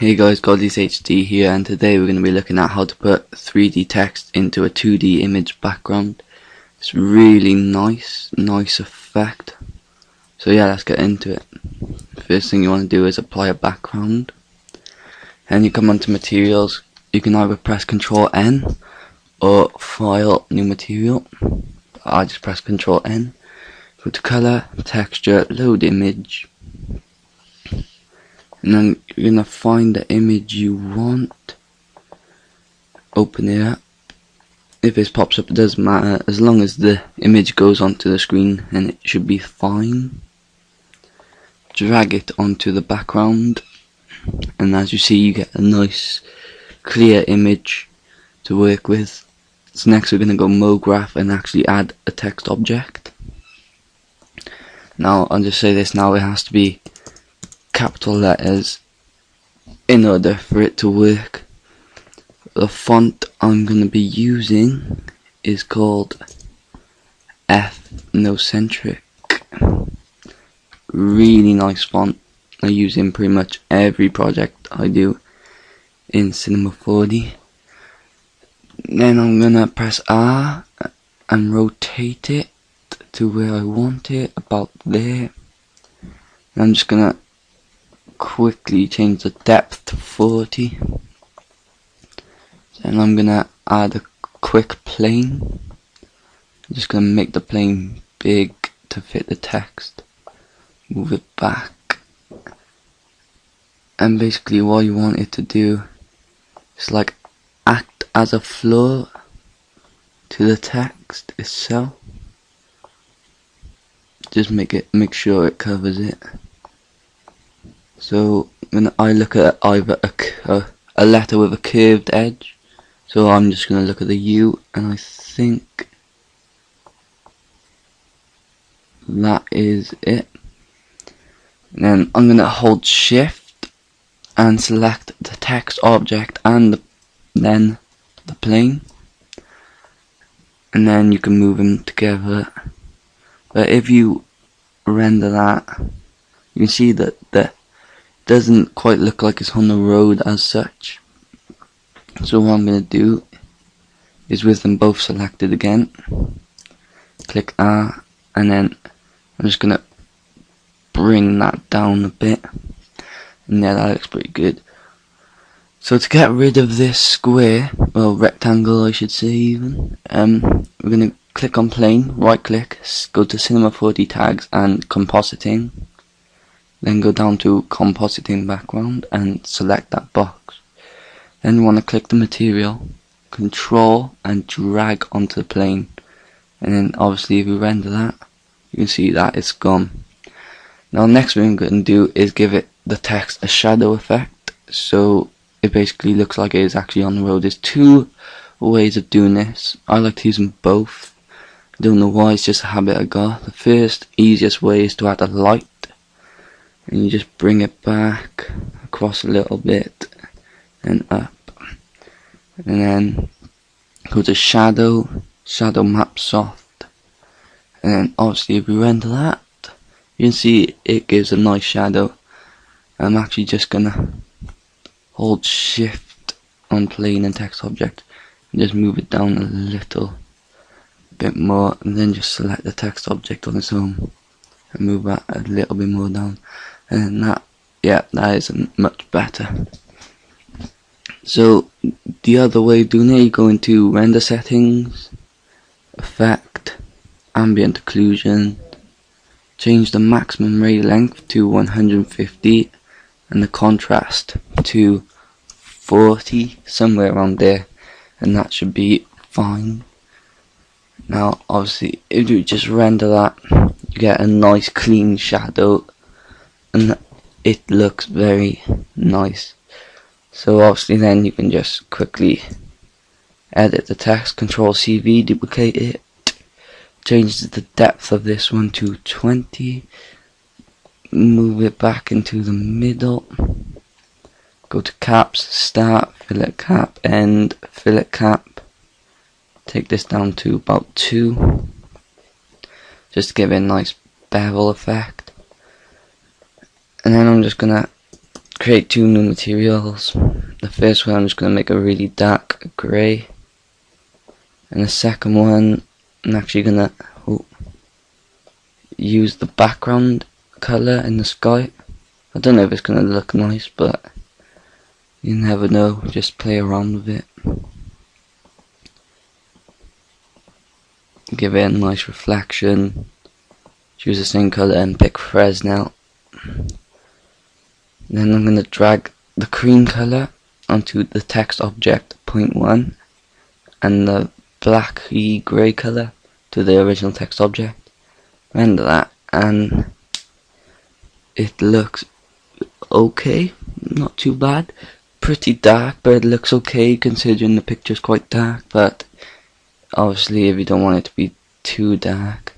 Hey guys, Godly's HD here, and today we're going to be looking at how to put 3D text into a 2D image background. It's really nice effect. So yeah, let's get into it. First thing you want to do is apply a background. Then you come onto materials. You can either press Ctrl N or File, New Material. I just press Ctrl N. Go to Color, Texture, Load Image. And then you're going to find the image you want, open it up. If this pops up, it doesn't matter, as long as the image goes onto the screen, and it should be fine. Drag it onto the background, and as you see, you get a nice clear image to work with. So next we're going to go MoGraph and actually add a text object. Now I'll just say this now, it has to be capital letters in order for it to work. The font I'm going to be using is called Ethnocentric. Really nice font. I use in pretty much every project I do in C4D. Then I'm going to press R and rotate it to where I want it, about there. And I'm just going to quickly change the depth to 40. Then I'm gonna add a quick plane. I'm just gonna make the plane big to fit the text. Move it back. And basically what you want it to do is like act as a floor to the text itself. Just make sure it covers it. So when I look at either a letter with a curved edge, so I'm just going to look at the U, and I think that is it. And then I'm going to hold Shift and select the text object and then the plane, and then you can move them together. But if you render that, you can see that the doesn't quite look like it's on the road as such. So what I'm going to do is, with them both selected again, click R, and then I'm just going to bring that down a bit, and yeah, that looks pretty good. So to get rid of this square, well, rectangle I should say even, we're going to click on plane, right click, go to C4D tags and compositing. Then go down to compositing background and select that box. Then you want to click the material, control and drag onto the plane. And then obviously if you render that, you can see that it's gone. Now next thing I'm going to do is give it the text a shadow effect. So it basically looks like it is actually on the road. There's two ways of doing this. I like to use them both. I don't know why, it's just a habit I got. The first easiest way is to add a light. And you just bring it back across a little bit and up, and then go to shadow map soft, and then obviously if you render that, you can see it gives a nice shadow. I'm actually just gonna hold Shift on plane and text object and just move it down a little bit more, and then just select the text object on its own and move that a little bit more down. And that is much better. So the other way of doing it, you go into render settings, effect, ambient occlusion, change the maximum ray length to 150 and the contrast to 40, somewhere around there, and that should be fine. Now obviously if you just render that, you get a nice clean shadow, and it looks very nice. So obviously then you can just quickly edit the text, Ctrl CV, duplicate it, change the depth of this one to 20, move it back into the middle, go to caps, start, fillet cap, end, fillet cap, take this down to about 2, just to give it a nice bevel effect. And then I'm just gonna create two new materials. The first one I'm just going to make a really dark grey, and the second one I'm actually going to use the background colour in the sky. I don't know if it's going to look nice, but you never know, just play around with it. Give it a nice reflection. Choose the same colour and pick Fresnel. Then I'm going to drag the cream colour onto the text object 0.1 and the blacky grey colour to the original text object. Render that, and it looks okay, not too bad. Pretty dark, but it looks okay considering the picture's quite dark. But obviously if you don't want it to be too dark,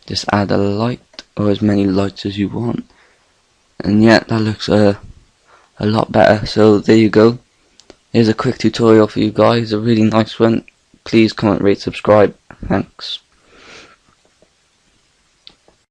just add a light or as many lights as you want, and yeah, that looks a lot better. So there you go. Here's a quick tutorial for you guys, a really nice one. Please comment, rate, subscribe. Thanks.